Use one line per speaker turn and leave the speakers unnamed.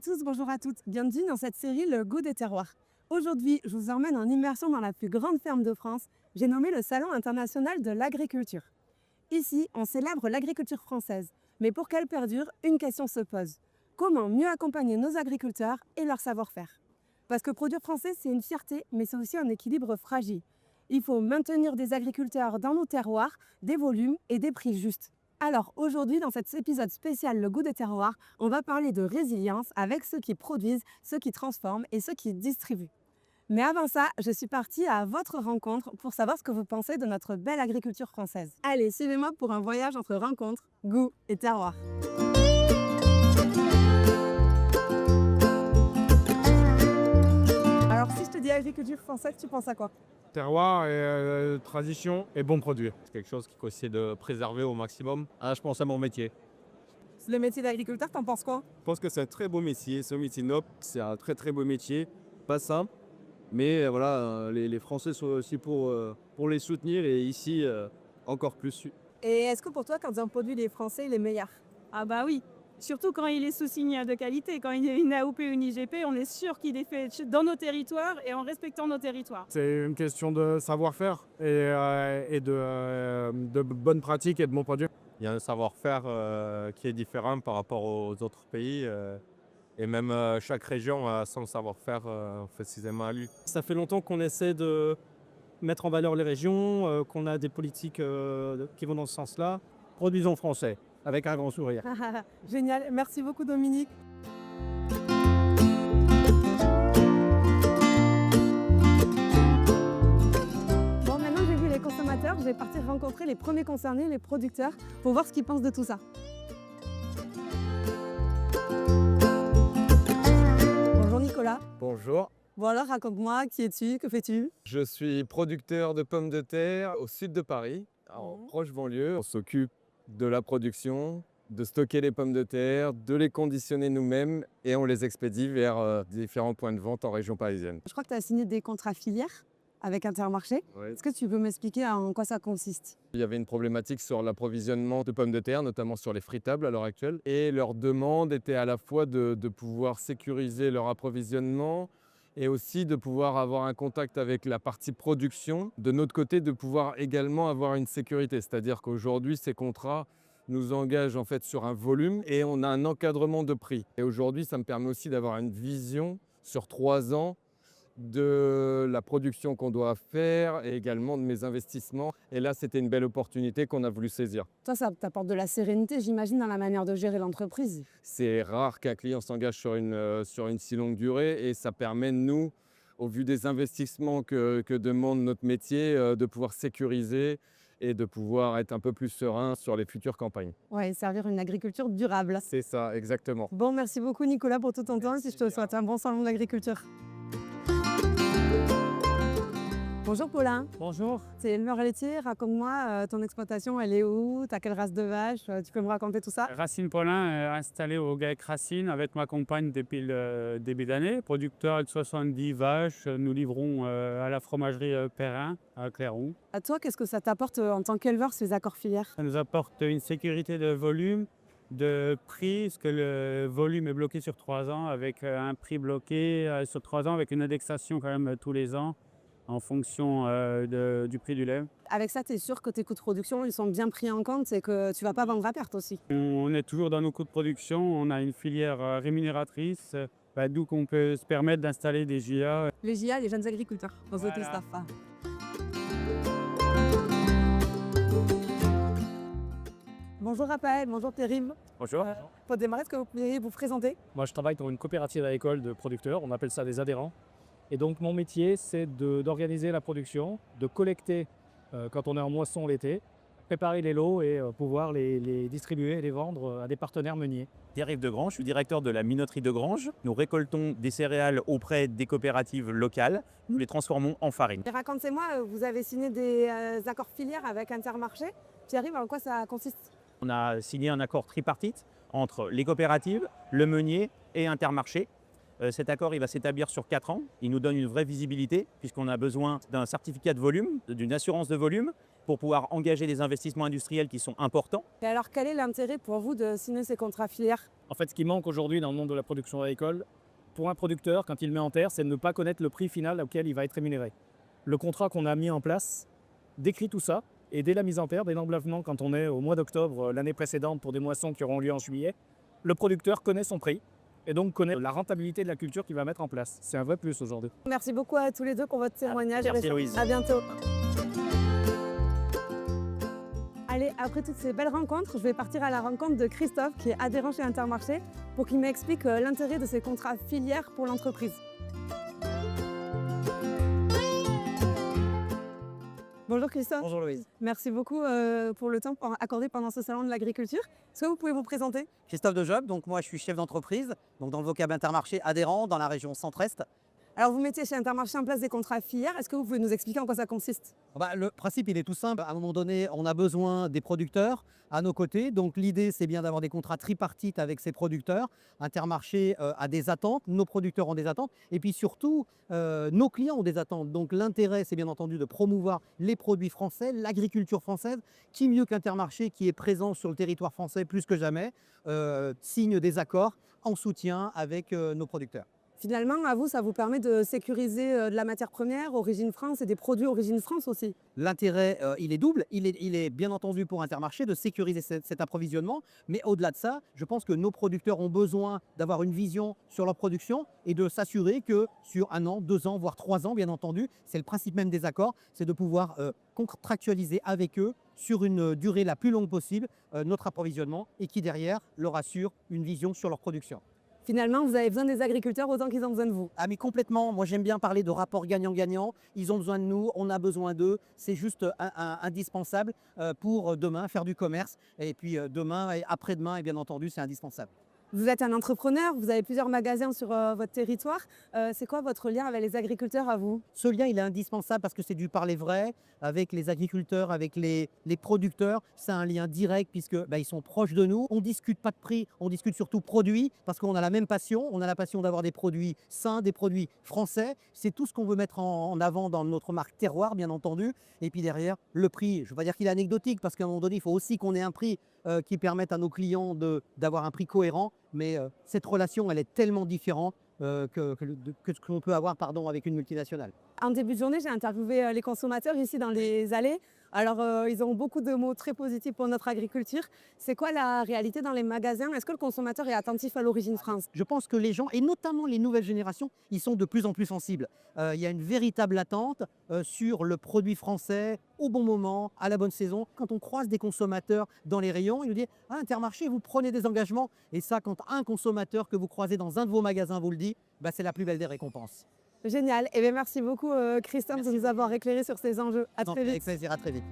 tous, bonjour à toutes. Bienvenue dans cette série Le goût des terroirs. Aujourd'hui, je vous emmène en immersion dans la plus grande ferme de France. J'ai nommé le Salon international de l'agriculture. Ici, on célèbre l'agriculture française. Mais pour qu'elle perdure, une question se pose. Comment mieux accompagner nos agriculteurs et leur savoir-faire? Parce que produire français, c'est une fierté, mais c'est aussi un équilibre fragile. Il faut maintenir des agriculteurs dans nos terroirs, des volumes et des prix justes. Alors aujourd'hui, dans cet épisode spécial Le goût des terroirs, on va parler de résilience avec ceux qui produisent, ceux qui transforment et ceux qui distribuent. Mais avant ça, je suis partie à votre rencontre pour savoir ce que vous pensez de notre belle agriculture française. Allez, suivez-moi pour un voyage entre rencontres, goût et terroir. Alors si je te dis agriculture française, tu penses à quoi?
Terroir et tradition et bons produits.
C'est quelque chose qu'il faut essayer de préserver au maximum. Je pense à mon métier.
Le métier d'agriculteur, t'en penses quoi?
Je pense que c'est un très beau métier, c'est un métier noble, c'est un très très beau métier, pas simple, mais voilà, les Français sont aussi pour les soutenir et ici encore plus.
Et est-ce que pour toi, quand un produit est français, il est meilleur?
Ah bah oui, surtout quand il est sous signe de qualité. Quand il y a une AOP ou une IGP, on est sûr qu'il est fait dans nos territoires et en respectant nos territoires.
C'est une question de savoir-faire et de bonnes pratiques et de bons produits.
Il y a un savoir-faire qui est différent par rapport aux autres pays. Et même chaque région a son savoir-faire précisément à lui.
Ça fait longtemps qu'on essaie de mettre en valeur les régions, qu'on a des politiques qui vont dans ce sens-là. Produisons français, avec un grand sourire.
Génial, merci beaucoup Dominique. Bon, maintenant j'ai vu les consommateurs, je vais partir rencontrer les premiers concernés, les producteurs, pour voir ce qu'ils pensent de tout ça. Bonjour Nicolas.
Bonjour,
Bon alors raconte-moi, qui es-tu, que fais-tu?
je suis producteur de pommes de terre au sud de Paris, en proche banlieue. On s'occupe de la production, de stocker les pommes de terre, de les conditionner nous-mêmes et on les expédie vers différents points de vente en région parisienne.
Je crois que tu as signé des contrats filières avec Intermarché.
Ouais.
Est-ce que tu peux m'expliquer en quoi ça consiste?
Il y avait une problématique sur l'approvisionnement de pommes de terre, notamment sur les fritables à l'heure actuelle. Et leur demande était à la fois de pouvoir sécuriser leur approvisionnement et aussi de pouvoir avoir un contact avec la partie production. De notre côté, de pouvoir également avoir une sécurité. C'est-à-dire qu'aujourd'hui, ces contrats nous engagent en fait sur un volume et on a un encadrement de prix. Et aujourd'hui, ça me permet aussi d'avoir une vision sur 3 ans de la production qu'on doit faire et également de mes investissements. Et là, c'était une belle opportunité qu'on a voulu saisir.
Toi, ça t'apporte de la sérénité, j'imagine, dans la manière de gérer l'entreprise.
C'est rare qu'un client s'engage sur une si longue durée et ça permet, nous, au vu des investissements que demande notre métier, de pouvoir sécuriser et de pouvoir être un peu plus serein sur les futures campagnes.
Ouais, servir une agriculture durable.
C'est ça, exactement.
Bon, merci beaucoup Nicolas pour tout ton temps et je te souhaite un bon salon de l'agriculture. Bonjour Paulin,
Bonjour.
c'est éleveur laitier, raconte-moi ton exploitation, elle est où? T'as quelle race de vache? Tu peux me raconter tout ça?
Racine Paulin, installé au GAEC Racine avec ma compagne depuis le début d'année. Producteur de 70 vaches, nous livrons à la fromagerie Perrin à Clairoux.
À toi, qu'est-ce que ça t'apporte en tant qu'éleveur, ces accords filières?
Ça nous apporte une sécurité de volume, de prix, parce que le volume est bloqué sur 3 ans avec un prix bloqué sur 3 ans avec une indexation quand même tous les ans en fonction du prix du lait.
Avec ça, tu es sûr que tes coûts de production ils sont bien pris en compte et que tu vas pas vendre à perte aussi?
On est toujours dans nos coûts de production, on a une filière rémunératrice, d'où qu'on peut se permettre d'installer des JA.
Les JA, les jeunes agriculteurs, dans
Voilà.
votre staff. Bonjour Raphaël, bonjour Terrible.
Bonjour.
Pour démarrer, est-ce que vous pourriez vous présenter?
Moi, je travaille dans une coopérative agricole de producteurs, on appelle ça des adhérents. Et donc, mon métier, c'est d'organiser la production, de collecter quand on est en moisson l'été, préparer les lots et pouvoir les distribuer et les vendre à des partenaires meuniers.
Thierry de Grange, je suis directeur de la minoterie de Grange. Nous récoltons des céréales auprès des coopératives locales. Nous les transformons en farine.
Et racontez-moi, vous avez signé des accords filières avec Intermarché. Pierre-Yves, en quoi ça consiste?
On a signé un accord tripartite entre les coopératives, le meunier et Intermarché. Cet accord il va s'établir sur 4 ans. Il nous donne une vraie visibilité puisqu'on a besoin d'un certificat de volume, d'une assurance de volume pour pouvoir engager des investissements industriels qui sont importants.
Et alors, quel est l'intérêt pour vous de signer ces contrats filières?
En fait, ce qui manque aujourd'hui dans le monde de la production agricole, pour un producteur, quand il met en terre, c'est de ne pas connaître le prix final auquel il va être rémunéré. Le contrat qu'on a mis en place décrit tout ça, et dès la mise en terre, dès l'emblavement, quand on est au mois d'octobre l'année précédente pour des moissons qui auront lieu en juillet, le producteur connaît son prix et donc connaît la rentabilité de la culture qu'il va mettre en place. C'est un vrai plus aujourd'hui.
Merci beaucoup à tous les deux pour votre témoignage.
Merci Louise.
À bientôt. Allez, après toutes ces belles rencontres, je vais partir à la rencontre de Christophe, qui est adhérent chez Intermarché, pour qu'il m'explique l'intérêt de ces contrats filières pour l'entreprise. Bonjour Christophe.
Bonjour Louise.
Merci beaucoup pour le temps accordé pendant ce salon de l'agriculture. Est-ce que vous pouvez vous présenter?
Christophe de Job, donc moi je suis chef d'entreprise, donc dans le vocable Intermarché adhérent dans la région Centre-Est.
Alors vous mettiez chez Intermarché en place des contrats filières. Est-ce que vous pouvez nous expliquer en quoi ça consiste?
Le principe il est tout simple. À un moment donné, on a besoin des producteurs à nos côtés. Donc l'idée c'est bien d'avoir des contrats tripartites avec ces producteurs. Intermarché a des attentes, nos producteurs ont des attentes et puis surtout nos clients ont des attentes. Donc l'intérêt c'est bien entendu de promouvoir les produits français, l'agriculture française. Qui mieux qu'Intermarché qui est présent sur le territoire français plus que jamais signe des accords en soutien avec nos producteurs.
Finalement, à vous, ça vous permet de sécuriser de la matière première, origine France, et des produits origine France aussi.
L'intérêt, il est double. Il est bien entendu pour Intermarché de sécuriser cet approvisionnement. Mais au-delà de ça, je pense que nos producteurs ont besoin d'avoir une vision sur leur production et de s'assurer que sur 1 an, 2 ans, voire 3 ans, bien entendu, c'est le principe même des accords, c'est de pouvoir contractualiser avec eux sur une durée la plus longue possible notre approvisionnement et qui derrière leur assure une vision sur leur production.
Finalement, vous avez besoin des agriculteurs autant qu'ils ont besoin de vous.
Ah mais complètement, moi j'aime bien parler de rapport gagnant-gagnant, ils ont besoin de nous, on a besoin d'eux, c'est juste indispensable pour demain faire du commerce et puis demain et après-demain et bien entendu c'est indispensable.
Vous êtes un entrepreneur, vous avez plusieurs magasins sur votre territoire. C'est quoi votre lien avec les agriculteurs à vous?
Ce lien il est indispensable parce que c'est du parler vrai avec les agriculteurs, avec les producteurs. C'est un lien direct puisque ils sont proches de nous. On ne discute pas de prix, on discute surtout produits parce qu'on a la même passion. On a la passion d'avoir des produits sains, des produits français. C'est tout ce qu'on veut mettre en avant dans notre marque terroir bien entendu. Et puis derrière, le prix, je ne veux pas dire qu'il est anecdotique parce qu'à un moment donné, il faut aussi qu'on ait un prix qui permette à nos clients d'avoir un prix cohérent. Mais cette relation, elle est tellement différente que ce qu'on peut avoir avec une multinationale.
En début de journée, j'ai interviewé les consommateurs ici dans les allées. Alors, ils ont beaucoup de mots très positifs pour notre agriculture. C'est quoi la réalité dans les magasins? Est-ce que le consommateur est attentif à l'origine France?
Je pense que les gens, et notamment les nouvelles générations, ils sont de plus en plus sensibles. Il y a une véritable attente sur le produit français au bon moment, à la bonne saison. Quand on croise des consommateurs dans les rayons, ils nous disent « Ah, Intermarché, vous prenez des engagements ». Et ça, quand un consommateur que vous croisez dans un de vos magasins vous le dit, c'est la plus belle des récompenses.
Génial. Eh bien, merci beaucoup Christophe de nous avoir éclairé sur ces enjeux. À très vite.
Avec plaisir, à très vite.